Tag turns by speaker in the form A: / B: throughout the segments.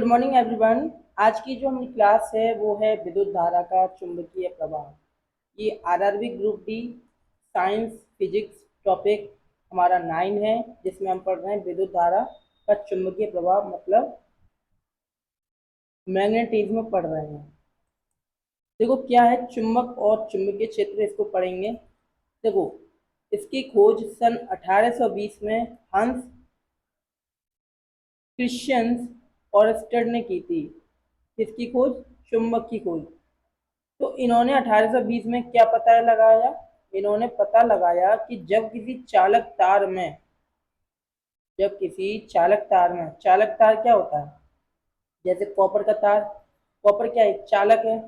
A: Good morning everyone. आज की जो हमारी क्लास है वो है विद्युत धारा का चुंबकीय प्रवाह। ये RRB group D science physics topic हमारा 9 है, जिसमें हम पढ़ रहे हैं विद्युत धारा का चुंबकीय प्रवाह मतलब मैग्नेटिज्म पढ़ रहे हैं। देखो क्या है चुंबक और चुंबकीय क्षेत्र, इसको पढ़ेंगे। देखो इसकी खोज सन 1820 में हंस क्रिश्चियन ऑरस्टेड ने की थी। किसकी खोज? चुंबक की खोज। तो इन्होंने 1820 में क्या पता लगाया? इन्होंने पता लगाया कि जब किसी चालक तार क्या होता है? जैसे कॉपर का तार। कॉपर क्या है? चालक है,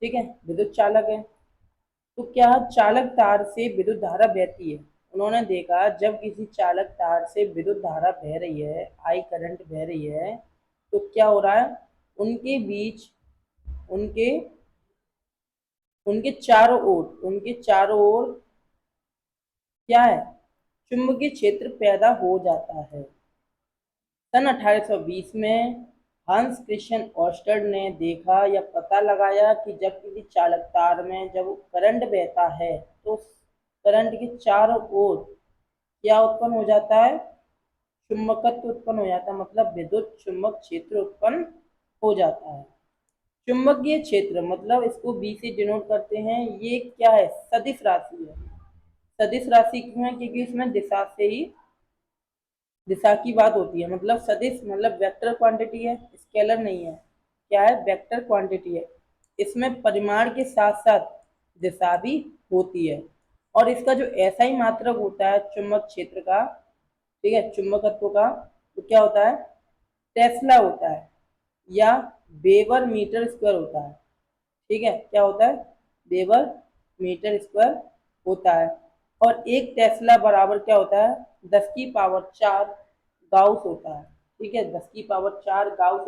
A: ठीक है, विद्युत चालक है। तो क्या चालक तार से विद्युत धारा बहती है? उन्होंने देखा जब किसी चालक तार से विद्युत धारा बह रही है, आई करंट बह रही है, तो क्या हो रहा है? उनके बीच उनके उनके चारों ओर क्या है? चुंबकीय क्षेत्र पैदा हो जाता है। सन 1820 में हंस क्रिश्चियन ऑस्टर्ड ने देखा या पता लगाया कि जब किसी चालक तार में जब करंट बहता है तो करंट के चारों ओर क्या उत्पन्न हो जाता है? चुंबकत्व उत्पन्न हो जाता है, मतलब विद्युत चुंबक क्षेत्र उत्पन्न हो जाता है। चुंबकीय क्षेत्र मतलब इसको बी से डिनोट करते हैं। ये क्या है? सदिश राशि है। सदिश राशि क्यों है? क्योंकि इसमें दिशा की बात होती है। मतलब सदिश मतलब वेक्टर क्वांटिटी है, स्केलर नहीं है। क्या है? वेक्टर क्वांटिटी है। इसमें परिमाण के साथ साथ दिशा भी होती है। और इसका जो ऐसा ही मात्रक होता है चुंबक क्षेत्र का, ठीक है, चुंबकत्व का, तो क्या होता है? टेस्ला होता है या वेबर मीटर स्क्वायर होता है। ठीक है, क्या होता है? वेबर मीटर स्क्वायर होता है। और एक टेस्ला बराबर क्या होता है? 10 की पावर 4 गाउस होता है। ठीक है, 10 की पावर 4 गाउस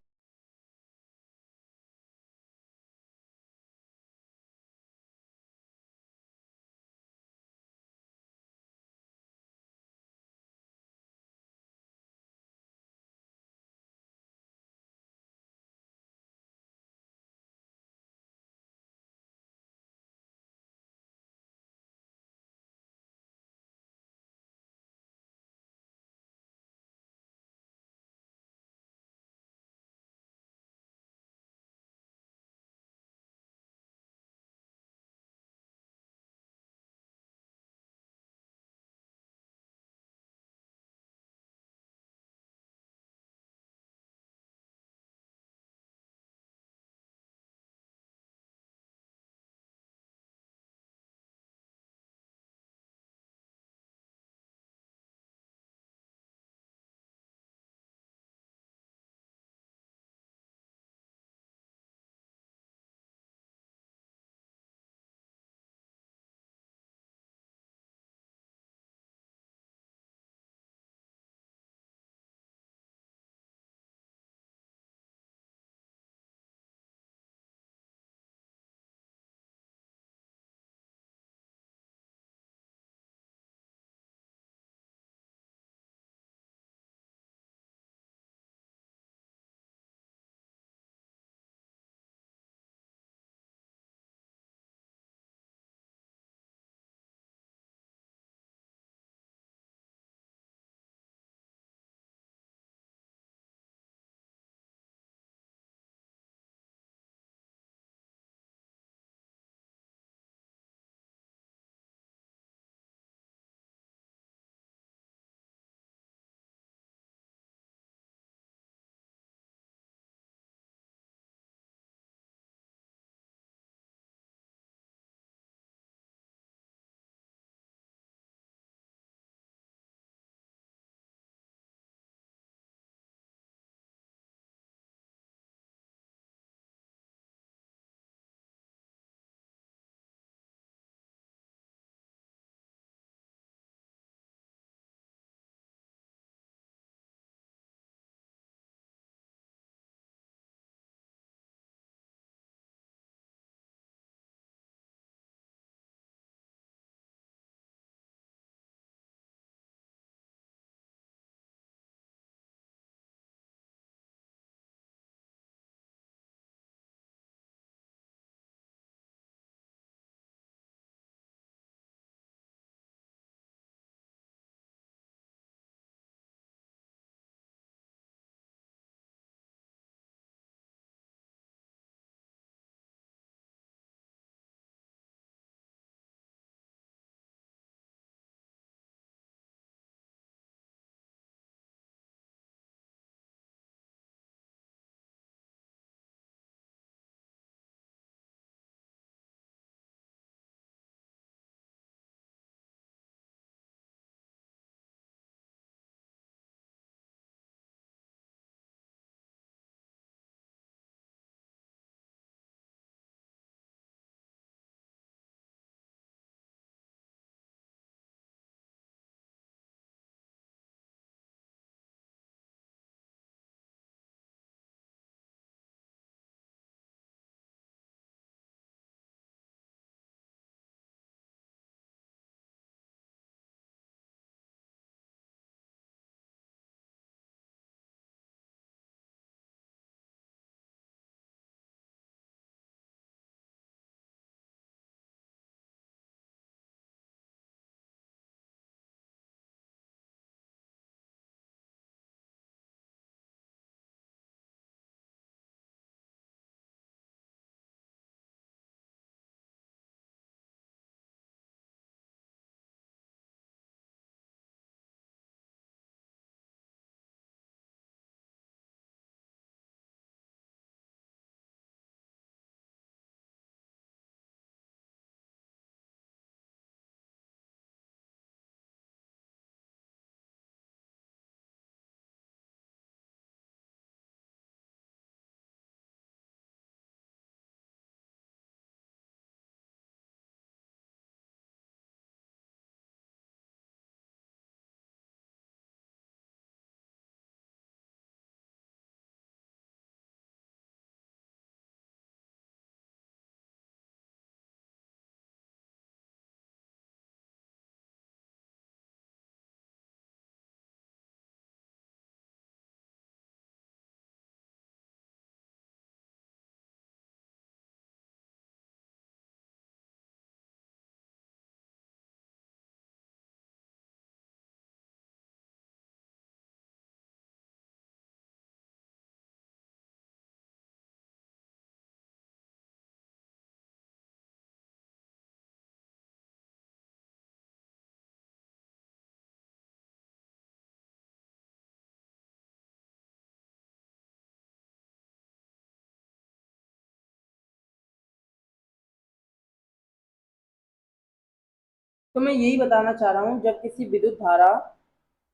A: तो मैं यही बताना चाह रहा हूँ, जब किसी विद्युत धारा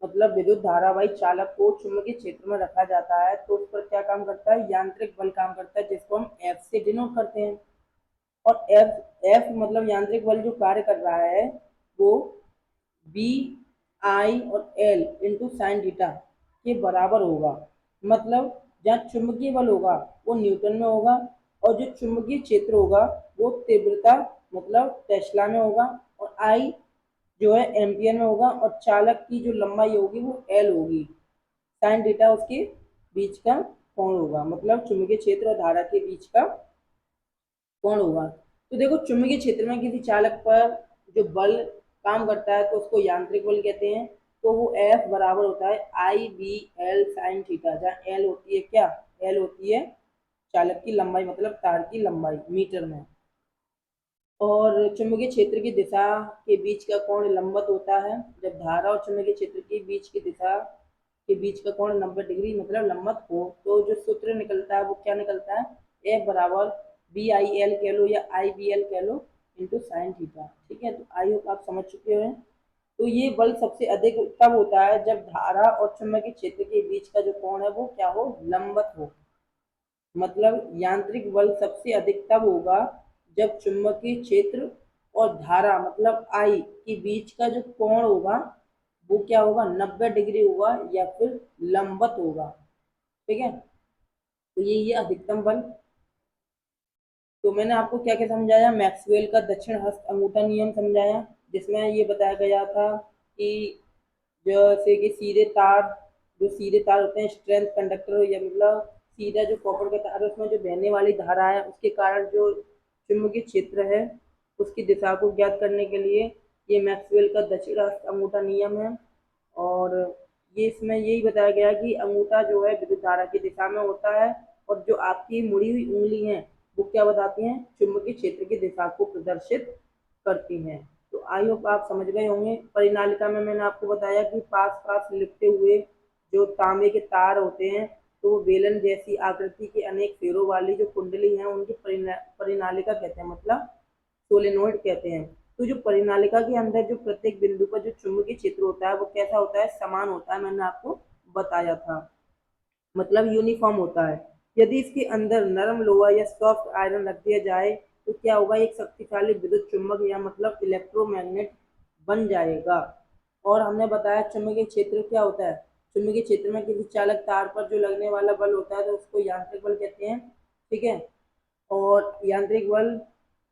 A: मतलब विद्युत धारावाही चालक को चुंबकीय क्षेत्र में रखा जाता है तो उस पर क्या काम करता है, यांत्रिक बल काम करता है, जिसको हम एफ से डिनोट करते हैं। और एफ एफ मतलब यांत्रिक बल जो कार्य कर रहा है वो बी आई और एल इंटू साइन थीटा के बराबर होगा। मतलब जहाँ चुंबकीय बल होगा वो न्यूटन में होगा, और जो चुंबकीय क्षेत्र होगा वो तीव्रता मतलब टेस्ला में होगा, और आई जो है एम्पियर में होगा, और चालक की जो लंबाई होगी वो एल होगी। साइन थीटा उसके बीच का कोण होगा, मतलब चुंबकीय क्षेत्र और धारा के बीच का कोण होगा। तो देखो, चुंबकीय क्षेत्र में किसी चालक पर जो बल काम करता है तो उसको यांत्रिक बल कहते हैं। तो वो एफ बराबर होता है आई बी एल साइन थीटा, जहाँ एल होती है क्या, एल होती है चालक की लंबाई मतलब तार की लंबाई मीटर में। और चुंबकीय क्षेत्र की दिशा के बीच का कोण लंबवत होता है। जब धारा और चुंबकीय क्षेत्र के बीच की दिशा के बीच का कोण 90 डिग्री मतलब लंबवत हो तो जो सूत्र निकलता है वो क्या निकलता है, एफ बराबर बी आई एल कह लो या आई बी एल कह लो इंटू साइन थीटा। ठीक है, तो आई होप आप समझ चुके हैं। तो ये बल सबसे अधिक तब होता है जब धारा और चुंबकीय क्षेत्र के बीच का जो कोण है वो क्या हो, लंबवत हो। मतलब यांत्रिक बल सबसे अधिक तब होगा जब चुंबकीय क्षेत्र और धारा मतलब आई के बीच का जो कोण होगा वो क्या होगा, 90 डिग्री होगा या फिर लंबवत होगा। ठीक है, तो ये अधिकतम बल। तो मैंने आपको क्या क्या समझाया, मैक्सवेल का दक्षिण हस्त अंगूठा नियम समझाया, जिसमें ये बताया गया था कि जैसे कि सीधे तार होते हैं, स्ट्रेंथ कंडक्टर या मतलब सीधा जो कॉपर का तार है उसमें जो बहने वाली धारा है उसके कारण जो चुंबकीय क्षेत्र है उसकी दिशा को ज्ञात करने के लिए ये मैक्सवेल का दक्षिण हस्त अंगूठा नियम है। और ये इसमें यही बताया गया है कि अंगूठा जो है विद्युत धारा की दिशा में होता है, और जो आपकी मुड़ी हुई उंगली है वो क्या बताती हैं, चुंबकीय क्षेत्र की दिशा को प्रदर्शित करती हैं। तो आई होप आप समझ गए होंगे। परिनालिका में मैंने आपको बताया कि पास पास लिपटे हुए जो तांबे के तार होते हैं तो वो बेलन जैसी आकृति के अनेक फेरों वाली जो कुंडली है उनकी परिनालिका कहते हैं, मतलब सोलेनोइड कहते हैं। तो जो परिनालिका के अंदर जो प्रत्येक बिंदु पर जो चुंबकीय क्षेत्र होता है वो कैसा होता है, समान होता है, मैंने आपको बताया था, मतलब यूनिफॉर्म होता है। यदि इसके अंदर नरम लोहा या सॉफ्ट आयरन रख दिया जाए तो क्या होगा, एक शक्तिशाली विद्युत चुंबक या मतलब इलेक्ट्रोमैग्नेट बन जाएगा। और हमने बताया चुंबकीय क्षेत्र क्या होता है, चुंबकीय क्षेत्र में किसी चालक तार पर जो लगने वाला बल होता है तो उसको यांत्रिक बल कहते हैं। ठीक है, और यांत्रिक बल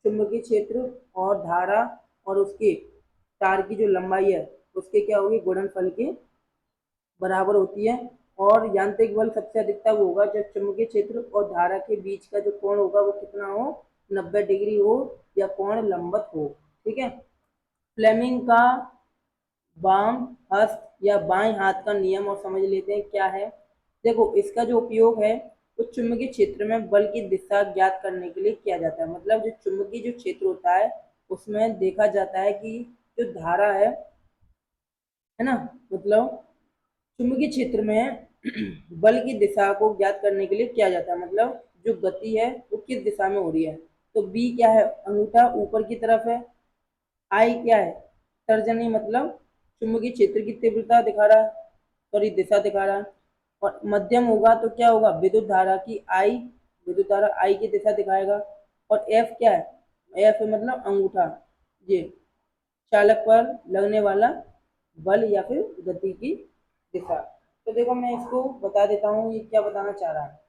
A: चुंबकीय क्षेत्र और धारा और उसके तार की जो लंबाई है उसके क्या होगी, गुणनफल के बराबर होती है। और यांत्रिक बल सबसे अधिक तब होगा जब चुंबकीय क्षेत्र और धारा के बीच का जो कोण होगा वो कितना हो, 90 डिग्री हो या कोण लंबवत हो। ठीक है, फ्लेमिंग का बाम हस्त या बाएं हाथ का नियम और समझ लेते हैं क्या है। देखो, इसका जो उपयोग है वो चुंबकीय क्षेत्र में बल की दिशा ज्ञात करने के लिए किया जाता है। मतलब जो चुंबकीय जो क्षेत्र होता है उसमें देखा जाता है कि जो धारा है ना, मतलब चुंबकीय क्षेत्र में बल की दिशा को ज्ञात करने के लिए किया जाता है, मतलब जो गति है वो किस दिशा में हो रही है। तो बी क्या है, अंगूठा ऊपर की तरफ है। आई क्या है, तर्जनी मतलब चुंबकीय क्षेत्र की तीव्रता दिखा रहा है, सॉरी दिशा दिखा रहा है। और मध्यम होगा तो क्या होगा, विद्युत धारा की आई, विद्युत धारा आई की दिशा दिखाएगा। और एफ क्या है, एफ मतलब अंगूठा, ये चालक पर लगने वाला बल या फिर गति की दिशा। तो देखो मैं इसको बता देता हूँ ये क्या बताना चाह रहा है।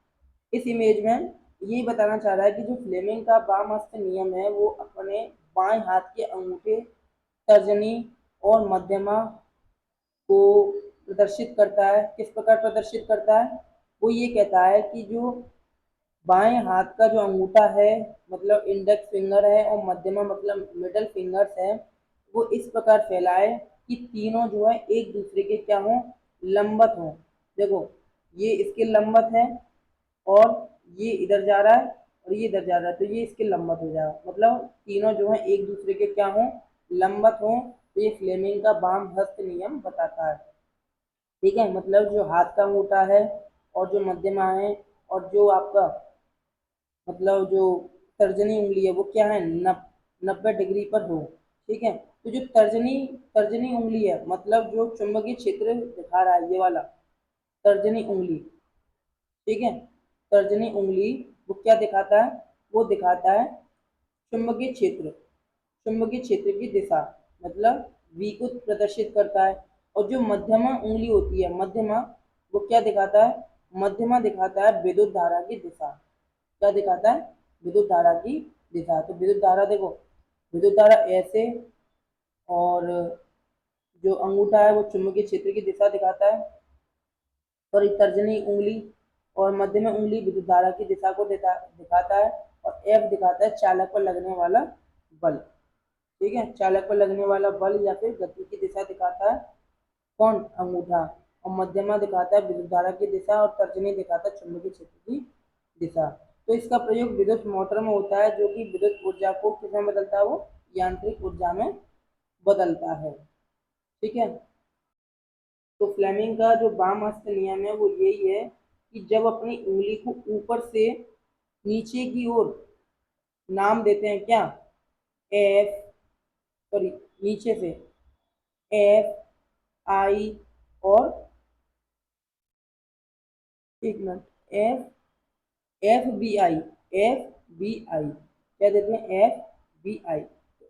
A: इस इमेज में ये बताना चाह रहा है कि जो फ्लेमिंग का वामहस्त नियम है वो अपने बाएं हाथ के अंगूठे, तर्जनी और मध्यमा को प्रदर्शित करता है। किस प्रकार प्रदर्शित करता है, वो ये कहता है कि जो बाएं हाथ का जो अंगूठा है मतलब इंडेक्स फिंगर है और मध्यमा मतलब मिडल फिंगर्स है वो इस प्रकार फैलाए कि तीनों जो है एक दूसरे के क्या हों, लंबवत हों। देखो, ये इसके लंबवत है और ये इधर जा रहा है और ये इधर जा रहा है, तो ये इसके लंबवत हो जाएगा, मतलब तीनों जो है एक दूसरे के क्या हों, लंबवत हों। तो ये फ्लेमिंग का वाम हस्त नियम बताता है। ठीक है, मतलब जो हाथ का अंगूठा है और जो मध्यमा है और जो आपका मतलब जो तर्जनी उंगली है वो क्या है, 90 डिग्री पर हो। ठीक है, तो जो तर्जनी तर्जनी उंगली है, मतलब जो चुंबकीय क्षेत्र दिखा रहा है, ये वाला तर्जनी उंगली, ठीक है, तर्जनी उंगली वो क्या दिखाता है, वो दिखाता है चुंबकीय क्षेत्र, चुंबकीय क्षेत्र की दिशा, मतलब V को प्रदर्शित करता है। और जो मध्यमा उंगली होती है, मध्यमा, वो क्या दिखाता है, मध्यमा दिखाता है विद्युत धारा की दिशा। क्या दिखाता है, विद्युत धारा की दिशा। तो विद्युत धारा देखो, विद्युत धारा ऐसे, और जो अंगूठा है वो चुंबकीय क्षेत्र की दिशा दिखाता है, और तर्जनी उंगली और मध्यमा उंगली विद्युत धारा की दिशा को दिखाता है। और F दिखाता है चालक पर लगने वाला बल, ठीक है, चालक पर लगने वाला बल या फिर गति की दिशा दिखाता है कौन, अंगूठा। और मध्यमा दिखाता है विद्युत धारा की दिशा, और तर्जनी दिखाता है चुंबकीय क्षेत्र की दिशा। तो इसका प्रयोग विद्युत मोटर में होता है, जो कि विद्युत ऊर्जा को किसमें बदलता है, वो यांत्रिक ऊर्जा में बदलता है, ठीक है। तो फ्लेमिंग का जो वाम हस्त नियम है वो यही है कि जब अपनी उंगली को ऊपर से नीचे की ओर नाम देते हैं क्या, एफ, सॉरी, नीचे से एफ, आई, और एक मिनट, एफ बी आई, क्या देते हैं, FBI।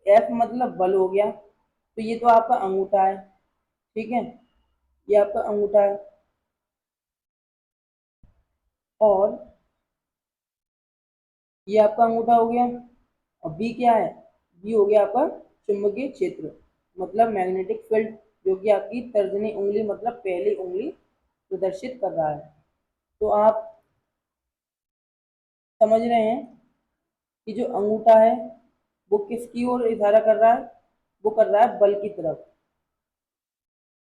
A: एफ मतलब बल हो गया, तो ये तो आपका अंगूठा है, ठीक है, ये आपका अंगूठा है। और ये आपका अंगूठा हो गया। और बी क्या है, बी हो गया आपका चुंबकीय क्षेत्र, मतलब मैग्नेटिक फील्ड, जो कि आपकी तर्जनी उंगली मतलब पहली उंगली प्रदर्शित कर रहा है। तो आप समझ रहे हैं कि जो अंगूठा है वो किसकी ओर इशारा कर रहा है, वो कर रहा है बल की तरफ।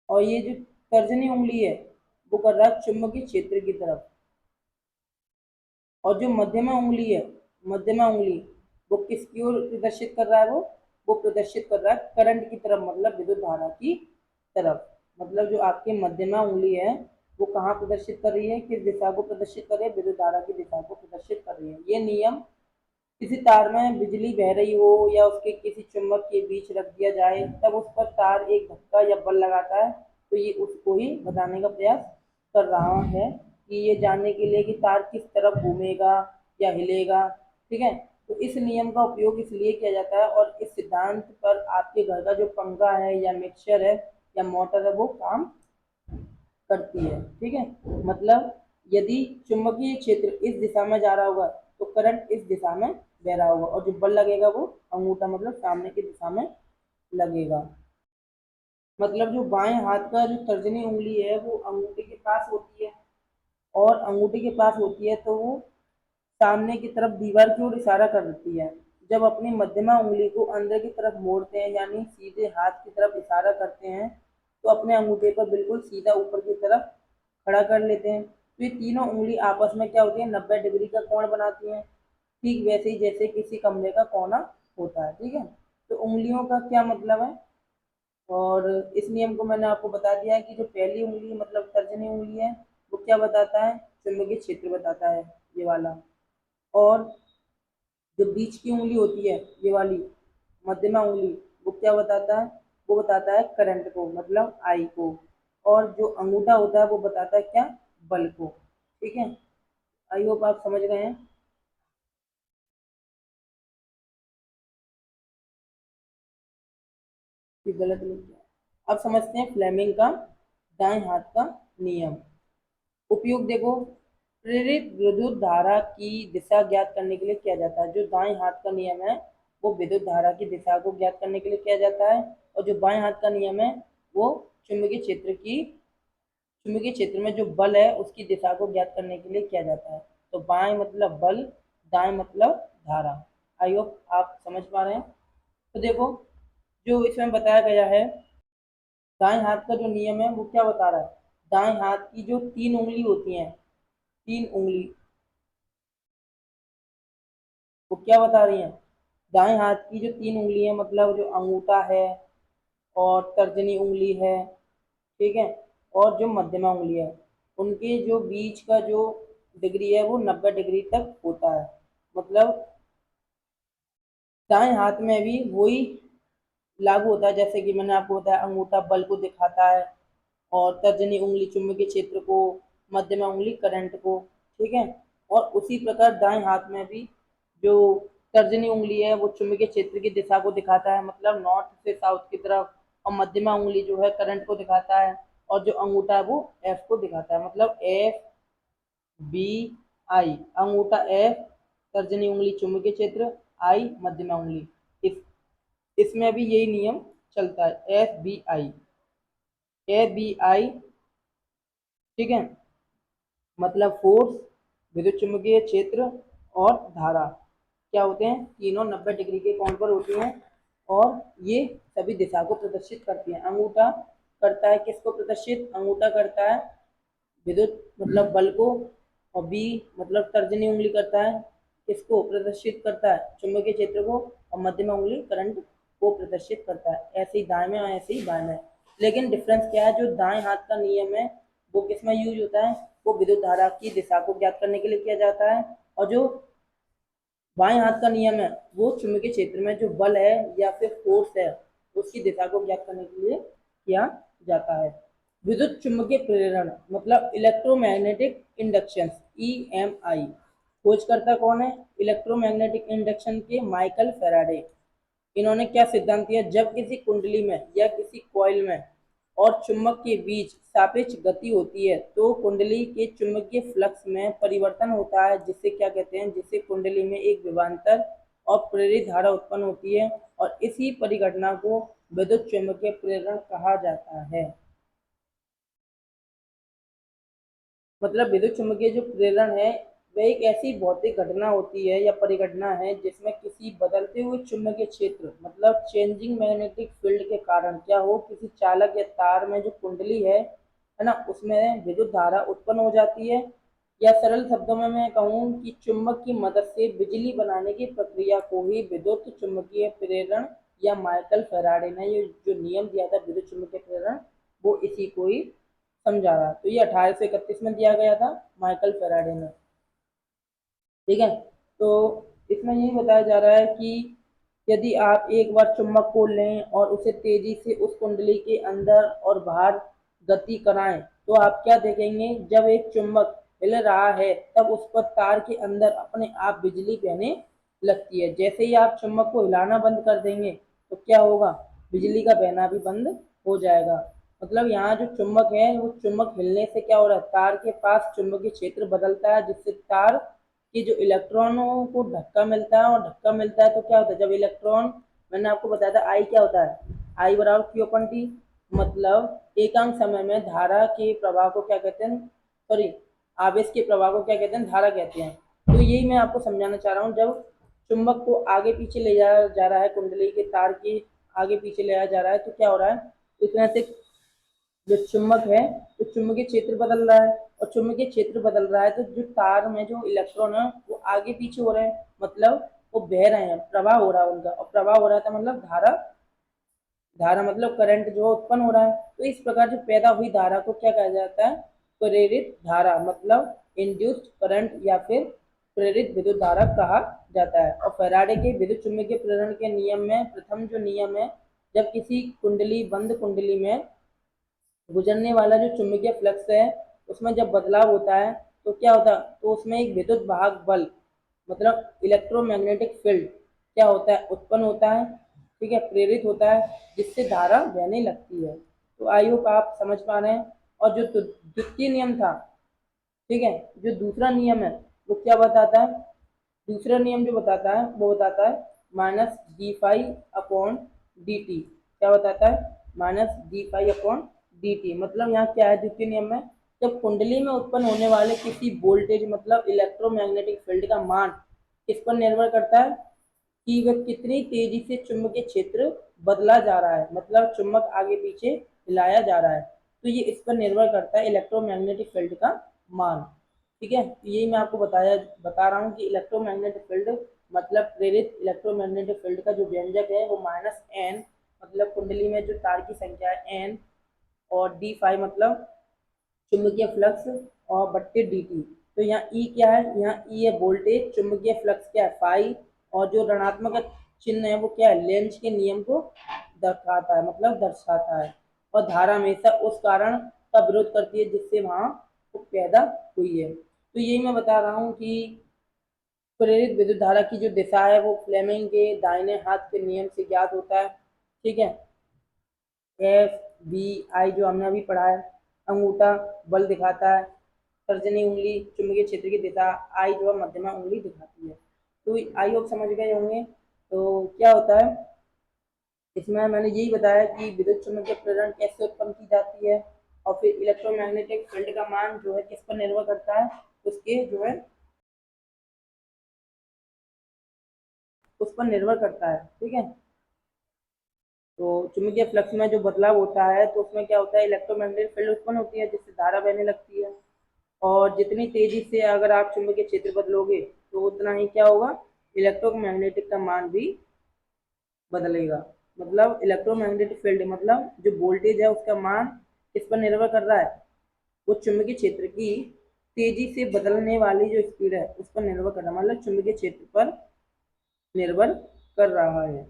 A: और ये जो तर्जनी उंगली है वो कर रहा है चुंबकीय क्षेत्र की तरफ। और जो मध्यमा उंगली है, मध्यमा उंगली, वो किसकी ओर प्रदर्शित कर रहा है, वो प्रदर्शित कर रहा है करंट की तरफ, मतलब विद्युत धारा की तरफ। मतलब जो आपकी मध्यमा उंगली है वो कहाँ प्रदर्शित कर रही है, किस दिशा को प्रदर्शित कर रही है, विद्युत धारा की दिशा को प्रदर्शित कर रही है। ये नियम किसी तार में बिजली बह रही हो या उसके किसी चुंबक के बीच रख दिया जाए, तब उस पर तार एक धक्का या बल लगाता है, तो ये उसको ही बताने का प्रयास कर रहा है कि ये जानने के लिए कि तार किस तरफ घूमेगा या हिलेगा, ठीक है। तो इस नियम का उपयोग इसलिए किया जाता है, और इस सिद्धांत पर आपके घर का जो पंखा है या मिक्सर है या मोटर है वो काम करती है, ठीक है। मतलब यदि चुंबकीय क्षेत्र इस दिशा में जा रहा होगा तो करंट इस दिशा में बह रहा होगा, और जो बल लगेगा वो अंगूठा मतलब सामने की दिशा में लगेगा। मतलब जो बाएं हाथ का जो तर्जनी उंगली है वो अंगूठे के पास होती है, और अंगूठे के पास होती है तो वो सामने की तरफ दीवार की ओर इशारा कर देती है। जब अपनी मध्यमा उंगली को अंदर की तरफ मोड़ते हैं, यानी सीधे हाथ की तरफ इशारा करते हैं, तो अपने अंगूठे पर बिल्कुल सीधा ऊपर की तरफ खड़ा कर लेते हैं। तो ये तीनों उंगली आपस में क्या होती है, 90 डिग्री का कोण बनाती हैं, ठीक वैसे ही जैसे किसी कमरे का कोना होता है, ठीक है। तो उंगलियों का क्या मतलब है, और इस नियम को मैंने आपको बता दिया है कि जो पहली उंगली मतलब तर्जनी उंगली है वो क्या बताता है, चुंबकीय क्षेत्र बताता है, ये वाला। और जो बीच की उंगली होती है, ये वाली मध्यमा उंगली, वो क्या बताता है, वो बताता है करंट को, मतलब आई को। और जो अंगूठा होता है वो बताता है क्या, बल को, ठीक है। आई होप आप समझ गए हैं। ये गलत नहीं किया। अब समझते हैं फ्लेमिंग का दाएं हाथ का नियम। उपयोग देखो, प्रेरित विद्युत धारा की दिशा ज्ञात करने के लिए किया जाता है। जो दाएं हाथ का नियम है वो विद्युत धारा की दिशा को ज्ञात करने के लिए किया जाता है, और जो बाएं हाथ का नियम है वो चुंबकीय क्षेत्र की, चुंबकीय क्षेत्र में जो बल है उसकी दिशा को ज्ञात करने के लिए किया जाता है। तो बाएं मतलब बल, दाएं मतलब धारा। आई होप आप समझ पा रहे हैं। तो देखो, जो इसमें बताया गया है, दाएं हाथ का जो नियम है वो क्या बता रहा है, दाएं हाथ की जो तीन उंगली होती हैं, तीन उंगली, वो क्या बता रही हैं, दाएं हाथ की जो तीन उंगली है, मतलब जो अंगूठा है और तर्जनी उंगली है, ठीक है, और जो मध्यमा उंगली है, उनके जो बीच का जो डिग्री है वो 90 डिग्री तक होता है। मतलब दाएं हाथ में भी वही लागू होता है, जैसे कि मैंने आपको बताया अंगूठा बल को दिखाता है और तर्जनी उंगली चुंबकीय क्षेत्र को, मध्यमा उंगली करंट को। ठीक है। और उसी प्रकार दाएं हाथ में भी जो तर्जनी उंगली है वो चुंबकीय क्षेत्र की दिशा को दिखाता है, मतलब नॉर्थ से साउथ की तरफ, और मध्यमा उंगली जो है करंट को दिखाता है, और जो अंगूठा है वो एफ को दिखाता है, मतलब एफ बी आई। अंगूठा एफ, तर्जनी उंगली चुंबकीय क्षेत्र, आई मध्यमा उंगली। इस इसमें भी यही नियम चलता है, F B I, A B I. ठीक है। मतलब फोर्स, विद्युत चुम्बकीय क्षेत्र और धारा क्या होते हैं, तीनों 90 डिग्री के कोण पर होती हैं, और ये सभी दिशा को प्रदर्शित करती हैं। अंगूठा करता है किसको प्रदर्शित, अंगूठा करता है विद्युत मतलब बल को, और बी मतलब तर्जनी उंगली करता है किसको प्रदर्शित करता है, चुंबकीय क्षेत्र को, और मध्यमा उंगली करंट को प्रदर्शित करता है। ऐसे ही दाएं में और ऐसे ही बाएं में। लेकिन डिफरेंस क्या है, जो दाएं हाथ का नियम है वो किस में यूज होता है, वो विद्युत धारा की दिशा को ज्ञात करने के लिए किया जाता है, और जो बाएं हाथ का नियम है वो चुंबकीय क्षेत्र में जो बल है या फिर फोर्स है उसकी दिशा को ज्ञात करने के लिए किया जाता है। विद्युत चुम्बकीय प्रेरण मतलब इलेक्ट्रोमैग्नेटिक इंडक्शन, ईएमआई। खोजकर्ता कौन है, इलेक्ट्रोमैग्नेटिक इंडक्शन के माइकल फैराडे। इन्होंने क्या सिद्धांत दिया, जब किसी कुंडली में या किसी कॉइल में और चुंबक के बीच सापेक्ष गति होती है तो कुंडली के चुंबकीय फ्लक्स में परिवर्तन होता है, जिससे क्या कहते हैं, जिससे कुंडली में एक विभवांतर और प्रेरित धारा उत्पन्न होती है, और इसी परिघटना को विद्युत चुम्बकीय प्रेरण कहा जाता है। मतलब विद्युत चुम्बकीय जो प्रेरण है वह एक ऐसी भौतिक घटना होती है या परिघटना है जिसमें किसी बदलते हुए चुम्बकीय क्षेत्र मतलब चेंजिंग मैग्नेटिक फील्ड के कारण क्या हो, किसी चालक या तार में जो कुंडली है ना, उसमें विद्युत धारा उत्पन्न हो जाती है। या सरल शब्दों में मैं कहूँ कि चुंबक की मदद से बिजली बनाने की प्रक्रिया को ही विद्युत चुम्बकीय प्रेरण या माइकल फैराडे ने ये जो नियम दिया था विद्युत चुम्बकीय प्रेरण, वो इसी को ही समझा रहा। तो ये 1831 में दिया गया था माइकल फैराडे ने। ठीक है। तो इसमें यही बताया जा रहा है कि यदि आप एक बार चुंबक को लें और उसे तेजी से उस कुंडली के अंदर और बाहर गति कराएं तो आप क्या देखेंगे, जब एक चुंबक हिल रहा है तब उस पर तार के अंदर अपने आप बिजली बहने लगती है। जैसे ही आप चुंबक को हिलाना बंद कर देंगे तो क्या होगा, बिजली का बहना भी बंद हो जाएगा। मतलब यहाँ जो चुंबक है वो चुंबक हिलने से क्या हो रहा है, तार के पास चुंबकीय क्षेत्र बदलता है, जिससे तार कि जो इलेक्ट्रॉनों को धक्का मिलता है, और धक्का मिलता है तो क्या होता है, जब इलेक्ट्रॉन, मैंने आपको बताया था आई क्या होता है, आई बराबर क्यू अपन टी। मतलब एकांक समय में धारा के प्रवाह को क्या कहते हैं, सॉरी आवेश के प्रवाह को क्या कहते हैं, धारा कहते हैं। तो यही मैं आपको समझाना चाह रहा हूँ, जब चुंबक को आगे पीछे ले जाया जा रहा है, कुंडली के तार की आगे पीछे ले जाया जा रहा है, तो क्या हो रहा है, इस तरह से जो चुंबक है तो चुंबकीय क्षेत्र बदल रहा है, और चुंबकीय क्षेत्र बदल रहा है तो जो तार में जो इलेक्ट्रॉन है वो आगे पीछे हो रहे हैं, मतलब वो बह रहे हैं, प्रवाह हो रहा है उनका, और प्रवाह हो रहा था मतलब धारा, धारा मतलब करंट जो उत्पन्न हो रहा है। तो इस प्रकार जो पैदा हुई धारा को क्या कहा जाता है, प्रेरित धारा, मतलब इंड्यूस्ड करंट या फिर प्रेरित विद्युत धारा कहा जाता है। और फैराडे के विद्युत चुम्बकीय प्रेरण के नियम में प्रथम जो नियम है, जब किसी कुंडली बंद कुंडली में गुजरने वाला जो चुंबकीय फ्लक्स है उसमें जब बदलाव होता है तो क्या होता है, तो उसमें एक विद्युत वाहक बल मतलब इलेक्ट्रोमैग्नेटिक फील्ड क्या होता है, उत्पन्न होता है। ठीक है, प्रेरित होता है, जिससे धारा बहने लगती है। तो आई होप आप समझ पा रहे हैं। और जो द्वितीय नियम था, ठीक है, जो दूसरा नियम है वो क्या बताता है, दूसरा नियम जो बताता है वो बताता है minus D phi upon D T. क्या बताता है, minus D phi upon D T. मतलब यहाँ क्या है द्वितीय नियम में, जब कुंडली में उत्पन्न होने वाले किसी वोल्टेज मतलब इलेक्ट्रोमैग्नेटिक फील्ड का मान इस पर निर्भर करता है कि वह कितनी तेजी से चुंबकीय क्षेत्र बदला जा रहा है, मतलब चुंबक आगे पीछे हिलाया जा रहा है, तो ये इस पर निर्भर करता है इलेक्ट्रोमैग्नेटिक फील्ड का मान। ठीक है, तो यही मैं आपको बता रहा हूँ कि इलेक्ट्रोमैग्नेटिक फील्ड मतलब प्रेरित इलेक्ट्रोमैग्नेटिक फील्ड का जो व्यंजक है वो माइनस एन, मतलब कुंडली में जो तार की संख्या है एन, और डी फाइव मतलब चुंबकीय फ्लक्स, और बट्टे डी टी। तो यहाँ ई क्या है, यहाँ ई है वोल्टेज, चुंबकीय फ्लक्स क्या है फाई, और जो ऋणात्मक चिन्ह है वो क्या है, लेंज के नियम को दर्शाता है, मतलब दर्शाता है। और धारा हमेशा उस कारण का विरोध करती है जिससे वहां वो पैदा हुई है। तो यही मैं बता रहा हूँ कि प्रेरित विद्युत धारा की जो दिशा है वो फ्लेमिंग के दाहिने हाथ के नियम से ज्ञात होता है। ठीक है, एफ बी आई जो हमने अभी पढ़ा है, अंगूठा बल दिखाता है, तर्जनी उंगली चुंबकीय क्षेत्र की दिशा, आई जो है मध्यमा उंगली दिखाती है। तो आई होप समझ गए होंगे। तो क्या होता है इसमें, मैंने यही बताया कि विद्युत चुम्बकीय प्रेरण कैसे उत्पन्न की जाती है, और फिर इलेक्ट्रोमैग्नेटिक फील्ड का मान जो है किस पर निर्भर करता है, उसके जो है उस पर निर्भर करता है। ठीक है, तो चुंबकीय फ्लक्स में जो बदलाव होता है तो उसमें क्या होता है, इलेक्ट्रोमैग्नेटिक फील्ड उत्पन्न होती है जिससे धारा बहने लगती है। और जितनी तेजी से अगर आप चुंबकीय क्षेत्र बदलोगे तो उतना ही क्या होगा, इलेक्ट्रोमैग्नेटिक का मान भी बदलेगा। मतलब इलेक्ट्रोमैग्नेटिक फील्ड मतलब जो वोल्टेज है उसका मान किस पर निर्भर कर रहा है, वो चुंबकीय क्षेत्र की तेजी से बदलने वाली जो स्पीड है उस पर निर्भर कर रहा है, मतलब चुंबकीय क्षेत्र पर निर्भर कर रहा है।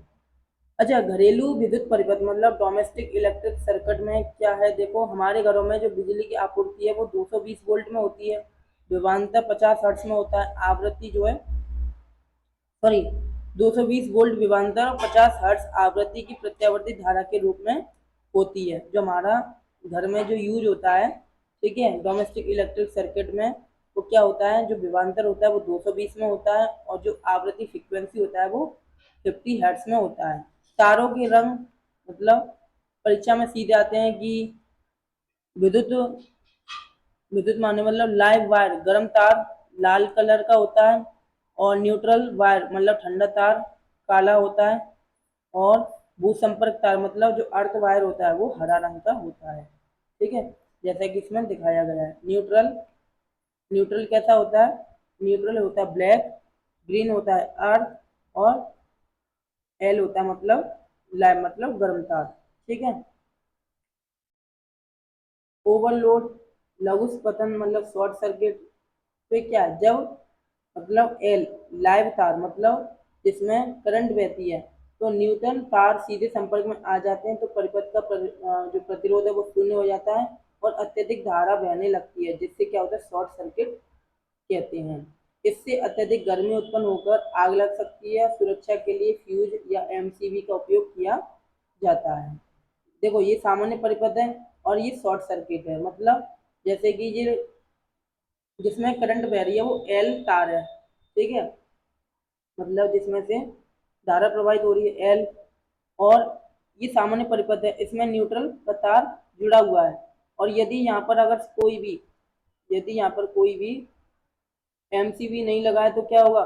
A: अच्छा, घरेलू विद्युत परिपथ मतलब डोमेस्टिक इलेक्ट्रिक सर्किट में क्या है, देखो हमारे घरों में जो बिजली की आपूर्ति है वो 220 वोल्ट में होती है, विभवांतर 50 हर्ट्ज में होता है, आवृत्ति जो है सॉरी 220 वोल्ट विभवांतर और 50 हर्ट्ज आवृत्ति की प्रत्यावर्ती धारा के रूप में होती है, जो हमारा घर में जो यूज होता है। ठीक है, डोमेस्टिक इलेक्ट्रिक सर्किट में वो क्या होता है, जो विभवांतर होता है वो 220 में होता है और जो आवृत्ति फ्रीक्वेंसी होता है वो 50 हर्ट्ज में होता है। तारों के रंग मतलब परीक्षा में सीधे आते हैं कि विद्युत विद्युत माने मतलब लाइव वायर गर्म तार लाल कलर का होता है, और न्यूट्रल वायर मतलब ठंडा तार काला होता है, और भू संपर्क तार मतलब जो अर्थ वायर होता है वो हरा रंग का होता है। ठीक है, जैसा कि इसमें दिखाया गया है। न्यूट्रल न्यूट्रल कैसा होता है, न्यूट्रल होता है ब्लैक, ग्रीन होता है अर्थ, और एल होता है मतलब लाइव मतलब गर्म तार। ठीक है, ओवरलोड लघु पतन मतलब शॉर्ट सर्किट, तो क्या है जब मतलब एल लाइव तार मतलब जिसमें करंट बहती है, तो न्यूटन तार सीधे संपर्क में आ जाते हैं तो परिपथ का जो प्रतिरोध है वो शून्य हो जाता है और अत्यधिक धारा बहने लगती है, जिससे क्या होता है शॉर्ट सर्किट कहते हैं। इससे अत्यधिक गर्मी उत्पन्न होकर आग लग सकती है। सुरक्षा के लिए फ्यूज या एमसीबी का उपयोग किया जाता है। देखो ये सामान्य परिपथ है और ये शॉर्ट सर्किट है, मतलब जैसे कि ये जिसमें करंट बह रही है वो एल तार है। ठीक है, मतलब जिसमें से धारा प्रवाहित हो रही है एल, और ये सामान्य परिपथ है, इसमें न्यूट्रल का तार जुड़ा हुआ है। और यदि यहाँ पर अगर यदि यहाँ पर कोई भी एमसीबी नहीं लगा है तो क्या होगा,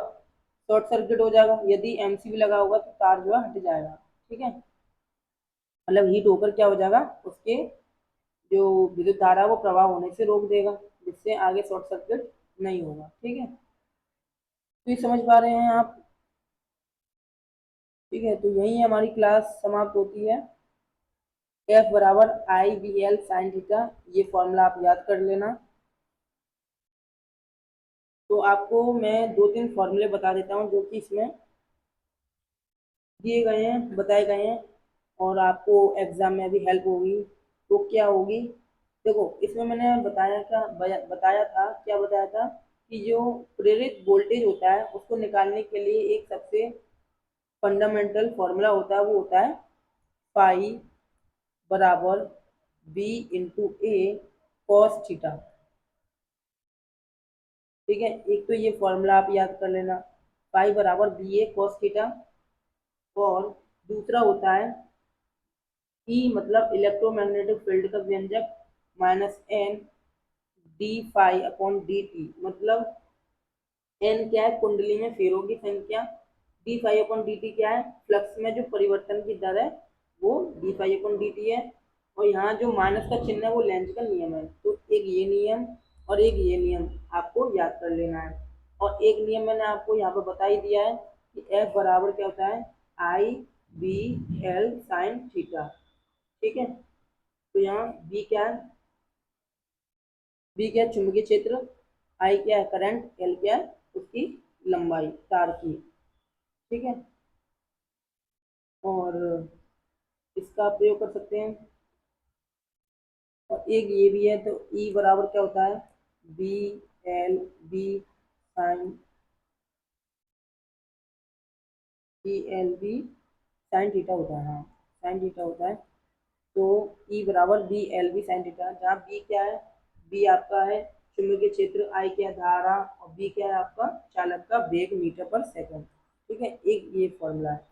A: शॉर्ट सर्किट हो जाएगा। यदि एमसीबी लगा होगा तो तार जो है हट जाएगा। ठीक है, मतलब हीट होकर क्या हो जाएगा, उसके जो विद्युत धारा है वो प्रवाह होने से रोक देगा, जिससे आगे शॉर्ट सर्किट नहीं होगा। ठीक है, तो ये समझ पा रहे हैं आप। ठीक है, तो यही हमारी क्लास समाप्त होती है। एफ बराबर आई बी एल साइन थीटा, ये फॉर्मूला आप याद कर लेना। तो आपको मैं दो तीन फॉर्मूले बता देता हूँ जो कि इसमें दिए गए हैं, बताए गए हैं, और आपको एग्जाम में भी हेल्प होगी। तो क्या होगी, देखो इसमें मैंने बताया था कि जो प्रेरित वोल्टेज होता है उसको निकालने के लिए एक सबसे फंडामेंटल फॉर्मूला होता है, वो होता है पाई बराबर बी इंटू ए कॉस थीटा। ठीक है, एक तो ये फॉर्मूला आप याद कर लेना, पाई बराबर बी ए कॉस थीटा, और दूसरा होता है ई मतलब इलेक्ट्रोमैग्नेटिक फील्ड का व्यंजक minus N D phi upon D T, मतलब एन क्या है, कुंडली में फेरों की संख्या, D phi upon D T क्या है, फ्लक्स में जो परिवर्तन की दर है वो D phi upon D T है। और यहाँ जो माइनस का चिन्ह है वो लेंज का नियम है, तो एक ये नियम और एक ये नियम आपको याद कर लेना है। और एक नियम मैंने आपको यहाँ पर बता ही दिया है कि एफ बराबर क्या होता है, आई बी एल साइन थीटा। ठीक है, तो यहाँ बी क्या है, बी क्या है चुंबकीय क्षेत्र, आई क्या है करंट, एल क्या है उसकी लंबाई तार की। ठीक है, और इसका प्रयोग कर सकते हैं। और एक ये भी है, तो ई बराबर क्या होता है, B L B sine, B L B sine theta होता है। हाँ, साइन थीटा होता है। तो ई बराबर B L B sine theta, जहाँ बी क्या है, बी आपका है चुंबकीय क्षेत्र, आई क्या है धारा, और बी क्या है आपका चालक का वेग मीटर पर सेकंड। ठीक है, एक ये फॉर्मूला है,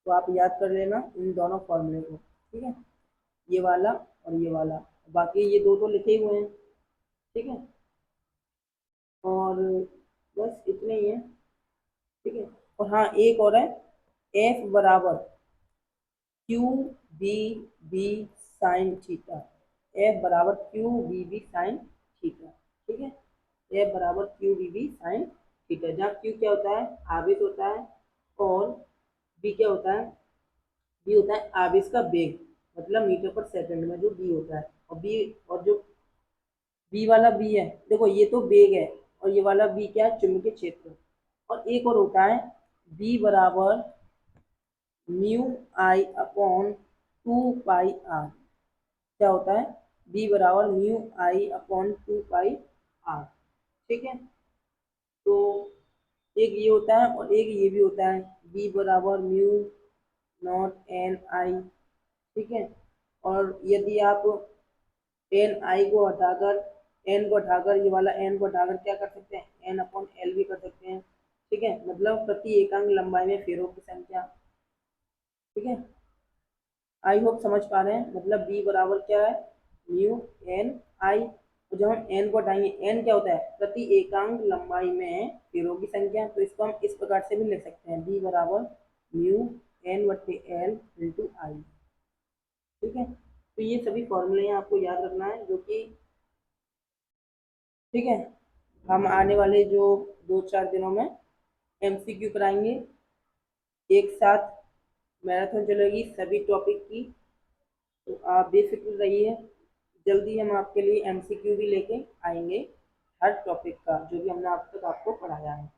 A: तो आप याद कर लेना इन दोनों फॉर्मूले को। ठीक है, ये वाला और ये वाला, बाकी ये दो तो लिखे हुए हैं। ठीक है, और बस इतने ही है। ठीक है, और हाँ एक और है, एफ बराबर q B B sine theta, F बराबर q B B sine theta. ठीक है, एफ बराबर q B B sine theta, जहाँ क्यू क्या होता है, आवेश होता है, और बी क्या होता है, बी होता है आवेश का वेग, मतलब मीटर पर सेकंड में जो बी होता है, और बी, और जो बी वाला बी है, देखो ये तो वेग है, और ये वाला बी क्या है, चुंबकीय क्षेत्र। और एक और होता है बी बराबर mu I upon 2 pi R, क्या होता है, बी बराबर mu I upon 2 pi R. ठीक है, तो एक ये होता है और एक ये भी होता है, बी बराबर म्यू नॉट एन आई। ठीक है, और यदि आप एन आई को हटाकर, एन को हटाकर, ये वाला एन को हटाकर क्या कर सकते हैं, एन अपॉन एल भी कर सकते हैं। ठीक है, मतलब प्रति एकांक लंबाई में फेरों की संख्या। ठीक है, आई होप समझ पा रहे हैं, मतलब बी बराबर क्या है, म्यू एन आई, तो जब हम एन को हटाएंगे, एन क्या होता है, प्रति एकांक लंबाई में फेरों की संख्या, तो इसको हम इस प्रकार से भी लिख सकते हैं, बी बराबर म्यू एन बटे एल इंटू आई। ठीक है, तो ये सभी फॉर्मूले आपको याद रखना है, जो कि ठीक है, हम आने वाले जो 2-4 दिनों में एमसीक्यू कराएंगे, एक साथ मैराथन चलेगी सभी टॉपिक की, तो आप बेफिक्र रहिए, जल्दी हम आपके लिए एमसीक्यू भी लेके आएंगे हर टॉपिक का, जो भी हमने अब तक आपको पढ़ाया है।